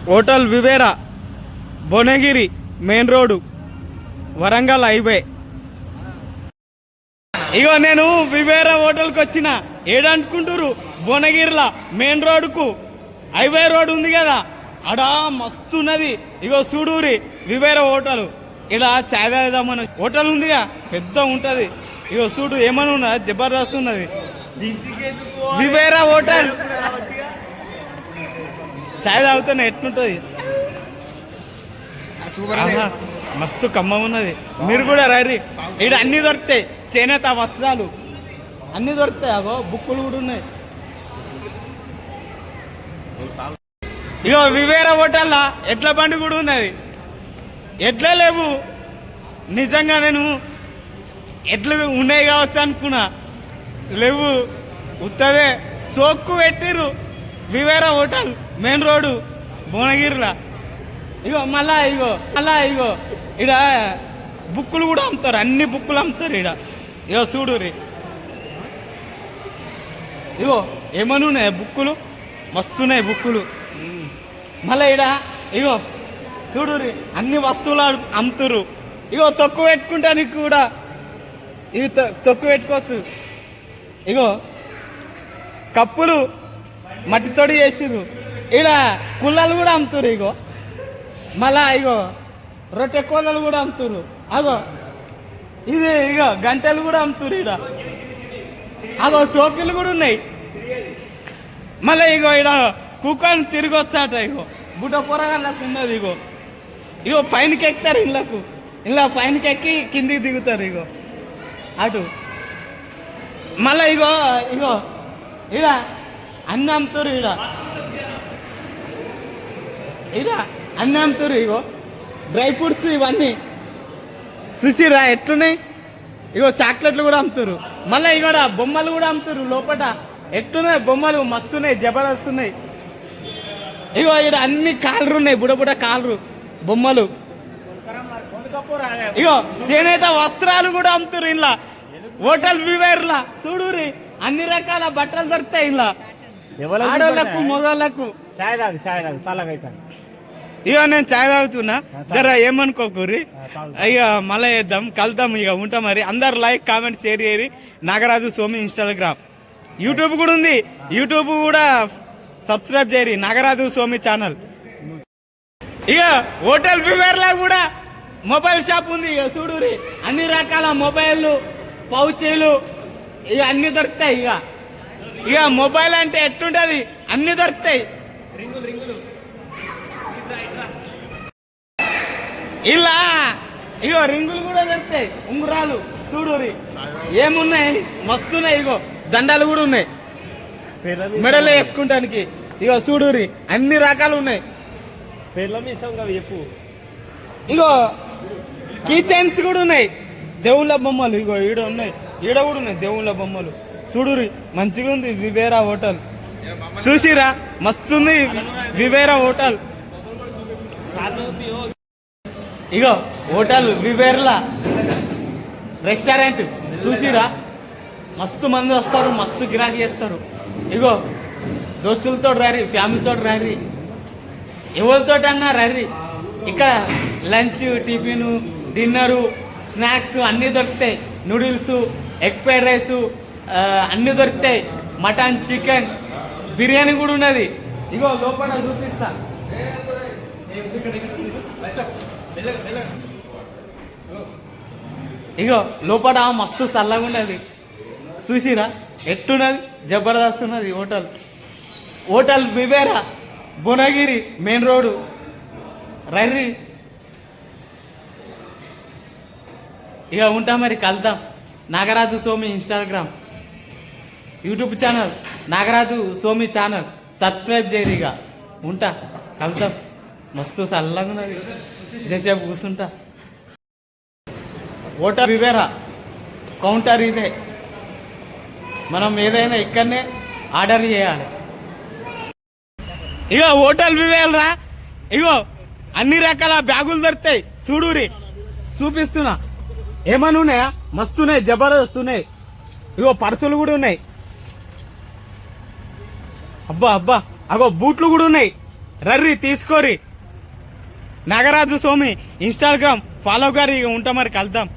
Hotel Vivera, Bhuvanagiri main road, Warangal highway. ఇగో నేను Vivera హోటల్కి వచ్చిన. ఏడనుకుంటారు, భువనగిరిలా మెయిన్ రోడ్డుకు హైవే రోడ్ ఉంది కదా, అడా మస్తున్నది. ఇగో చూడూరి వివేరా హోటల్. ఇలా చాయ్ తాగుదామని హోటల్ ఉందిగా, పెద్ద ఉంటుంది. ఇగో చూడు ఏమని ఉన్నది, జబర్దస్త్ ఉన్నది వివేరా హోటల్. చాయ్ తాగుతున్నా ఎట్లుంటుంది, మస్తు కమ్మం ఉన్నది. మీరు కూడా రైరి, ఇక్కడ అన్ని దొరుకుతాయి. చేనేత వస్త్రాలు అన్ని దొరుకుతాయి. అగో బుక్కులు కూడా ఉన్నాయి. ఇగో వివేరా హోటల్లో ఎడ్ల బండి కూడా ఉన్నది. ఎడ్లే లేవు నిజంగా, నేను ఎడ్లు ఉన్నాయి కావచ్చు అనుకున్నా, లేవు. ఉత్తదే సోక్కు పెట్టిర్రు వివేరా హోటల్ మెయిన్ రోడ్డు భువనగిరిలో. ఇగో మళ్ళా ఇగో ఇడ బుక్కులు కూడా అమ్ముతారు, అన్ని బుక్కులు అమ్ముతారు ఇడ. ఇగో చూడురి, ఇగో ఏమని ఉన్నాయి బుక్కులు, మస్తున్నాయి బుక్కులు. మళ్ళీ ఇడ ఇగో చూడురి, అన్ని వస్తువులు అమ్ముతారు. ఇగో తొక్కు పెట్టుకుంటానికి కూడా, ఇవి తొక్కు పెట్టుకోవచ్చు. ఇగో కప్పులు మట్టితోటి చేసిర్రు. ఇక్కడ కుళ్ళలు కూడా అమ్ముతారు. ఇగో మళ్ళా ఇగో రొట్టె కోళ్ళలు కూడా అమ్ముతారు. అగో ఇది ఇగో గంటలు కూడా అమ్ముతారు ఈడ. అగో టోపీలు కూడా ఉన్నాయి. మళ్ళీ ఇగో ఈడ కుక్కని తిరిగి వచ్చాట. ఇగో బుట్ట పొరగాళ్ళకు ఉన్నది. ఇగో పైనకి ఎక్కుతారు ఇళ్ళకు, ఇలా పైనకి ఎక్కి కిందికి దిగుతారు. ఇగో అటు మళ్ళీ ఇగో ఈడ అన్ని అమ్ముతారు. ఈడ అన్ని అమ్ముతారు. ఇగో డ్రై ఫ్రూట్స్ ఇవన్నీ సుశీరా ఎట్లున్నాయి. ఇగో చాక్లెట్లు కూడా అమ్ముతారు. మళ్ళీ ఇగోడ బొమ్మలు కూడా అమ్ముతారు. లోపల ఎట్లున్నాయి బొమ్మలు, మస్తున్నాయి, జబర్దస్త్ ఉన్నాయి. ఇగో ఇక్కడ అన్ని కాలరు ఉన్నాయి, బుడబుడ కాలరు బొమ్మలు. ఇగో చేనేత వస్త్రాలు కూడా అమ్ముతారు ఇలా హోటల్ వివేర్లా. చూడురి, అన్ని రకాల బట్టలు దొరుకుతాయి ఇలా, ఆడోళ్ళకు మగవాళ్ళకు. ఇక నేను చాయ్ తాగుతున్నా, జర ఏమనుకోకూరి. ఇక మళ్ళీ వేద్దాం, కలుద్దాం. ఇక ఉంటాం మరి. అందరు like, comment, share చేయరి. Nagaraju సోమి Instagram, YouTube కూడా ఉంది. యూట్యూబ్ కూడా సబ్స్క్రైబ్ చేయరి, నాగరాజు సోమి ఛానల్. ఇక హోటల్ వివేర్లా కూడా మొబైల్ షాప్ ఉంది. ఇక చూడురి, అన్ని రకాల మొబైల్, పౌచీలు ఇక అన్ని దొరుకుతాయి. ఇక మొబైల్ అంటే ఎట్టుంటది, అన్ని దొరుకుతాయి. ఇలా ఇగో రింగులు కూడా దొరుకుతాయి, ఉంగురాలు. చూడురి ఏమున్నాయి, మస్తున్నాయి. ఇగో దండాలు కూడా ఉన్నాయి మెడలో వేసుకుంటానికి. ఇగో చూడురి, అన్ని రకాలు ఉన్నాయి. చెప్పు. ఇగో కీ చైన్స్ కూడా ఉన్నాయి, దేవుళ్ళ బొమ్మలు. ఇగో ఈడ ఉన్నాయి, ఈడ కూడా ఉన్నాయి దేవుళ్ళ బొమ్మలు. చూడురి, మంచిగా ఉంది వివేరా హోటల్. చూసిరా, మస్తుంది వివేరా హోటల్. ఇగో హోటల్ వివేర్లా రెస్టారెంట్. చూసిరా, మస్తు మంది వస్తారు, మస్తు గిరాకీ చేస్తారు. ఇగో దోస్తులతో రారి, ఫ్యామిలీతో రారి, ఎవరితో అన్నా రారి. ఇక్కడ లంచ్, టిఫిన్, డిన్నరు, స్నాక్స్ అన్నీ దొరుకుతాయి. నూడిల్స్, ఎగ్ ఫ్రైడ్ రైస్ అన్నీ దొరుకుతాయి. మటన్, చికెన్, బిర్యానీ కూడా ఉన్నది. ఇగో లోపల చూపిస్తా. ఇగో లోపల మస్తు చల్లగా ఉన్నది. చూసిరా ఎట్టున్నది, జబర్దస్త్ ఉన్నది hotel. Hotel Vivera, Bhuvanagiri main road, రైరి. ఇక ఉంటా మరి, కలుద్దాం. Nagaraju సోమి Instagram, YouTube channel Nagaraju సోమి channel subscribe చేయరు. ఇక ఉంటా, కలుద్దాం. మస్తు చల్లగా ఉన్నది, ఇదేసేపు కూర్చుంటా. హోటల్ వివేరా కౌంటర్ ఇదే. మనం ఏదైనా ఇక్కడనే ఆర్డర్ చేయాలి. ఇగో హోటల్ వివేరా, ఇగో అన్ని రకాల బ్యాగులు దొరుకుతాయి. చూడురి, చూపిస్తున్నా. ఏమని ఉన్నాయా, మస్తున్నాయి, జబర్దస్త్ ఉన్నాయి. ఇగో పర్సులు కూడా ఉన్నాయి. అబ్బా అబ్బా, అగో బూట్లు కూడా ఉన్నాయి. రర్రి తీసుకోరి. నాగరాజు సోమి ఇన్స్టాగ్రామ్ ఫాలో గారి ఉంటా, మరి కలుద్దాం.